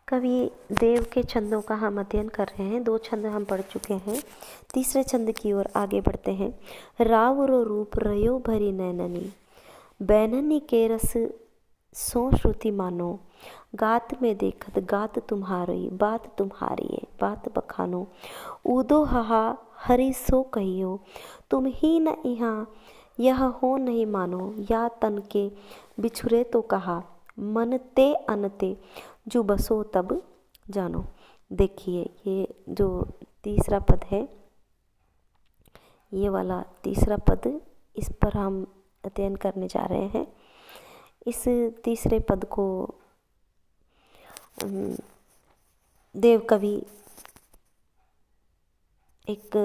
कवि देव के छंदों का हम अध्ययन कर रहे हैं। 2 छंद हम पढ़ चुके हैं। तीसरे छंद की ओर आगे बढ़ते हैं। राव रो रूप रयो भरी नैननी, बैननी के रस सो श्रुति मानो, गात में देखत गात तुम्हारी बात तुम्हारी बात बखानो, ऊदो हहा हरि सो कहियो, तुम ही न यहाँ यह हो नहीं मानो, या तन के बिछुरे तो कहा, मन ते अनते जो बसो तब जानो। देखिए ये जो तीसरा पद है, ये वाला तीसरा पद, इस पर हम अध्ययन करने जा रहे हैं। इस तीसरे पद को देव कवि एक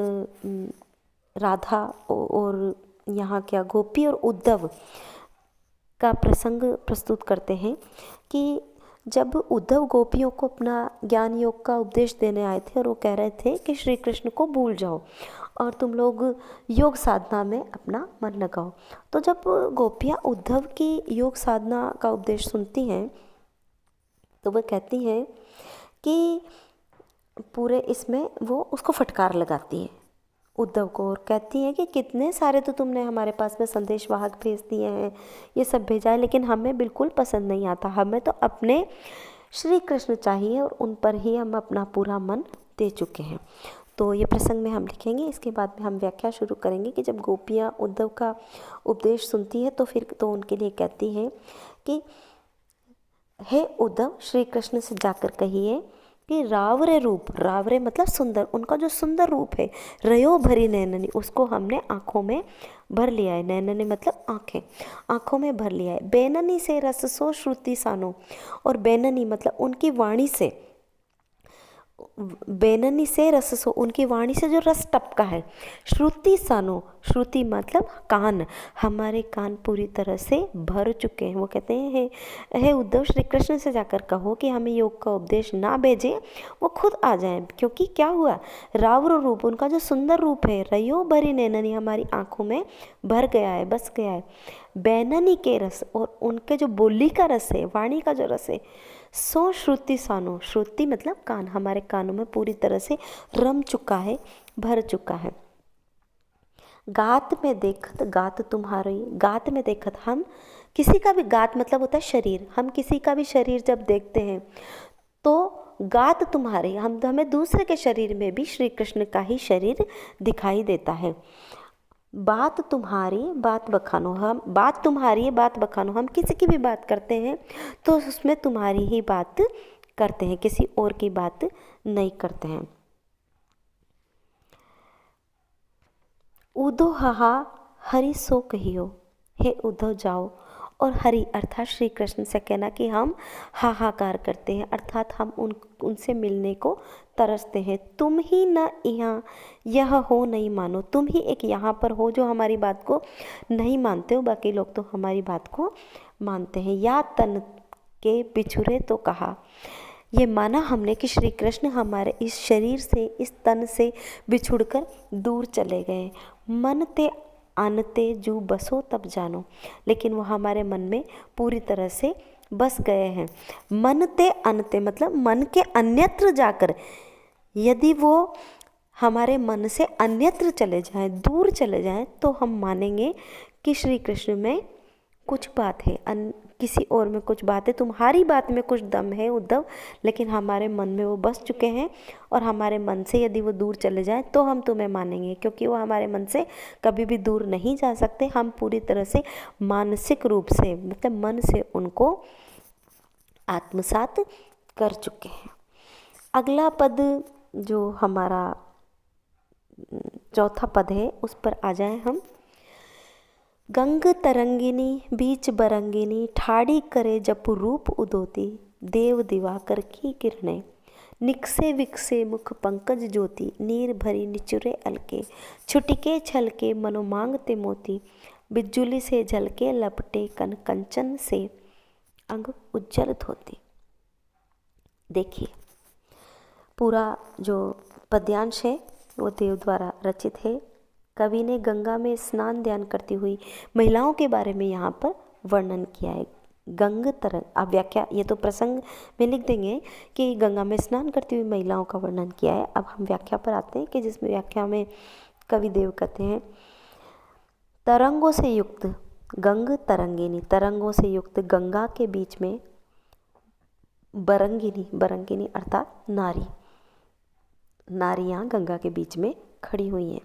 राधा और यहाँ क्या गोपी और उद्धव का प्रसंग प्रस्तुत करते हैं कि जब उद्धव गोपियों को अपना ज्ञान योग का उपदेश देने आए थे और वो कह रहे थे कि श्री कृष्ण को भूल जाओ और तुम लोग योग साधना में अपना मन लगाओ। तो जब गोपियाँ उद्धव की योग साधना का उपदेश सुनती हैं तो वह कहती हैं कि पूरे इसमें वो उसको फटकार लगाती हैं उद्धव को और कहती हैं कि कितने सारे तो तुमने हमारे पास में संदेश वाहक भेज दिए हैं, ये सब भेजा है, लेकिन हमें बिल्कुल पसंद नहीं आता। हमें तो अपने श्री कृष्ण चाहिए और उन पर ही हम अपना पूरा मन दे चुके हैं। तो ये प्रसंग में हम लिखेंगे, इसके बाद में हम व्याख्या शुरू करेंगे कि जब गोपियाँ उद्धव का उपदेश सुनती है तो फिर तो उनके लिए कहती हैं कि हे उद्धव, श्री कृष्ण से जाकर कहिए कि रावरे रूप, रावरे मतलब सुंदर, उनका जो सुंदर रूप है, रयो भरी नैननी, उसको हमने आँखों में भर लिया है। नैननी मतलब आँखें, आँखों में भर लिया है। बैननी से रस सो श्रुति सानो, और बैननी मतलब उनकी वाणी से, बैननी से रस सो, उनकी वाणी से जो रस टपका है। श्रुति सानो, श्रुति मतलब कान, हमारे कान पूरी तरह से भर चुके हैं। वो कहते हैं हे उद्धव, श्री कृष्ण से जाकर कहो कि हमें योग का उपदेश ना भेजें, वो खुद आ जाएं, क्योंकि क्या हुआ, रावरो रूप, उनका जो सुंदर रूप है, रयो भरी नैननी, हमारी आंखों में भर गया है, बस गया है। बैननी के रस, और उनके जो बोली का रस है, वाणी का जो रस है, सो श्रुति सानो, श्रुति मतलब कान, हमारे कानों में पूरी तरह से रम चुका है, भर चुका है। गात में देखत गात तुम्हारी, गात में देखत, हम किसी का भी, गात मतलब होता है शरीर, हम किसी का भी शरीर जब देखते हैं तो गात तुम्हारे, हमें दूसरे के शरीर में भी श्री कृष्ण का ही शरीर दिखाई देता है। बात तुम्हारी बात बखानो, हम बात तुम्हारी बात बखानो, हम किसी की भी बात करते हैं तो उसमें तुम्हारी ही बात करते हैं, किसी और की बात नहीं करते हैं। उदो हहा हरि सो कहियो, हे उद्धव जाओ और हरि अर्थात श्री कृष्ण से कहना कि हम हाहाकार करते हैं, अर्थात हम उनसे मिलने को तरसते हैं। तुम ही न यहाँ यह हो नहीं मानो, तुम ही एक यहाँ पर हो जो हमारी बात को नहीं मानते हो, बाकी लोग तो हमारी बात को मानते हैं। या तन के बिछुरे तो कहा, ये माना हमने कि श्री कृष्ण हमारे इस शरीर से, इस तन से बिछुड़कर दूर चले गए। मन ते आनते जू बसो तब जानो, लेकिन वो हमारे मन में पूरी तरह से बस गए हैं। मन ते अनते मतलब मन के अन्यत्र जाकर, यदि वो हमारे मन से अन्यत्र चले जाएं, दूर चले जाएं, तो हम मानेंगे कि श्री कृष्ण में कुछ बात है, किसी और में कुछ बात है, तुम्हारी बात में कुछ दम है उद्धव, लेकिन हमारे मन में वो बस चुके हैं और हमारे मन से यदि वो दूर चले जाएं तो हम तुम्हें मानेंगे, क्योंकि वो हमारे मन से कभी भी दूर नहीं जा सकते। हम पूरी तरह से मानसिक रूप से मतलब मन से उनको आत्मसात कर चुके हैं। अगला पद जो हमारा चौथा पद है उस पर आ जाएं हम। गंग तरंगिनी बीच बरंगिनी, ठाड़ी करे जपु रूप उदोती, देव दिवाकर की किरणें, निकसे विकसे मुख पंकज ज्योति, नीर भरी निचुरे अलके, छुटके छलके मनो मांगते मोती, बिजुली से झलके लपटे कन कंचन से अंग उज्जल होती। देखिए पूरा जो पद्यांश है वो देव द्वारा रचित है। कवि ने गंगा में स्नान ध्यान करती हुई महिलाओं के बारे में यहाँ पर वर्णन किया है। गंग तरंग। आप व्याख्या, ये तो प्रसंग में लिख देंगे कि गंगा में स्नान करती हुई महिलाओं का वर्णन किया है। अब हम व्याख्या पर आते हैं कि जिसमें व्याख्या में कवि देव कहते हैं, तरंगों से युक्त गंग तरंगिनी, तरंगों से युक्त गंगा के बीच में बरंगिनी, बरंगिनी अर्थात नारी, नारियां गंगा के बीच में खड़ी हुई हैं।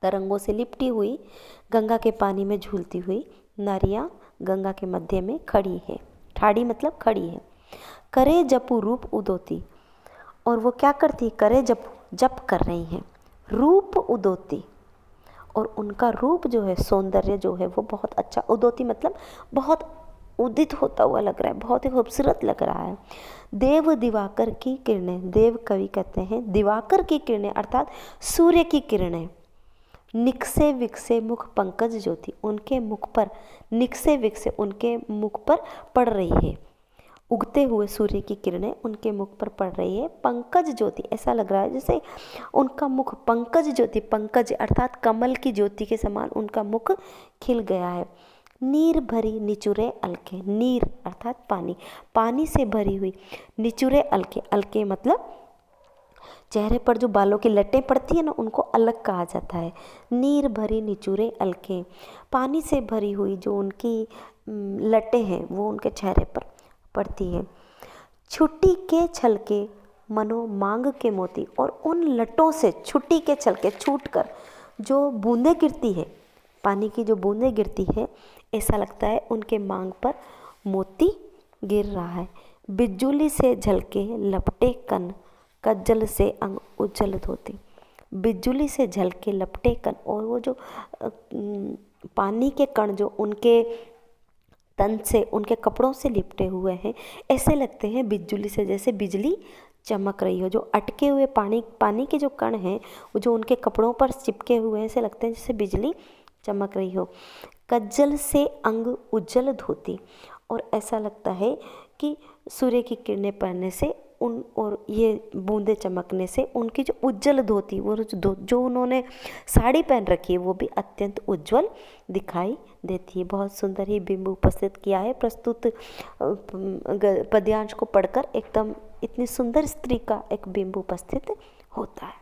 तरंगों से लिपटी हुई गंगा के पानी में झूलती हुई नारियां गंगा के मध्य में खड़ी है। ठाड़ी मतलब खड़ी है। करे जपू रूप उदोती, और वो क्या करती, करे जप कर रही हैं, रूप उदोती, और उनका रूप जो है, सौंदर्य जो है वो बहुत अच्छा, उदोती मतलब बहुत उदित होता हुआ लग रहा है, बहुत ही खूबसूरत लग रहा है। देव दिवाकर की किरणें, देव कवि कहते हैं दिवाकर की किरणें अर्थात सूर्य की किरणें, निकसे विकसे मुख पंकज ज्योति, उनके मुख पर, निकसे विकसे उनके मुख पर पड़ रही है, उगते हुए सूर्य की किरणें उनके मुख पर पड़ रही है। पंकज ज्योति, ऐसा लग रहा है जैसे उनका मुख पंकज ज्योति, पंकज अर्थात कमल की ज्योति के समान उनका मुख खिल गया है। नीर भरी निचुरे अलके, नीर अर्थात पानी, पानी से भरी हुई, निचुरे अलके, अलके मतलब चेहरे पर जो बालों की लटें पड़ती है ना, उनको अलग कहा जाता है। नीर भरी निचुरे अलके, पानी से भरी हुई जो उनकी लटें हैं वो उनके चेहरे पर पड़ती है। छुट्टी के छलके मनो मांग के मोती, और उन लटों से छुट्टी के छलके छूट कर जो बूंदें गिरती है, पानी की जो बूंदें गिरती है, ऐसा लगता है उनके मांग पर मोती गिर रहा है। बिजुली से झलके लपटे कन, कज्जल से अंग उज्जल धोती, बिजुली से झलके लपटे कन, और वो जो पानी के कण जो उनके तन से, उनके कपड़ों से लिपटे हुए हैं, ऐसे लगते हैं बिजुली से, जैसे बिजली चमक रही हो। जो अटके हुए पानी के जो कण हैं वो जो उनके कपड़ों पर चिपके हुए हैं, ऐसे लगते हैं जैसे बिजली चमक रही हो। कज्जल से अंग उज्जल धोती, और ऐसा लगता है कि सूर्य की किरणें पड़ने से उन, और ये बूंदें चमकने से उनकी जो उज्जवल धोती, वो जो उन्होंने साड़ी पहन रखी है वो भी अत्यंत उज्जवल दिखाई देती है। बहुत सुंदर ही बिंब उपस्थित किया है। प्रस्तुत पद्यांश को पढ़कर एकदम इतनी सुंदर स्त्री का एक बिंब उपस्थित होता है।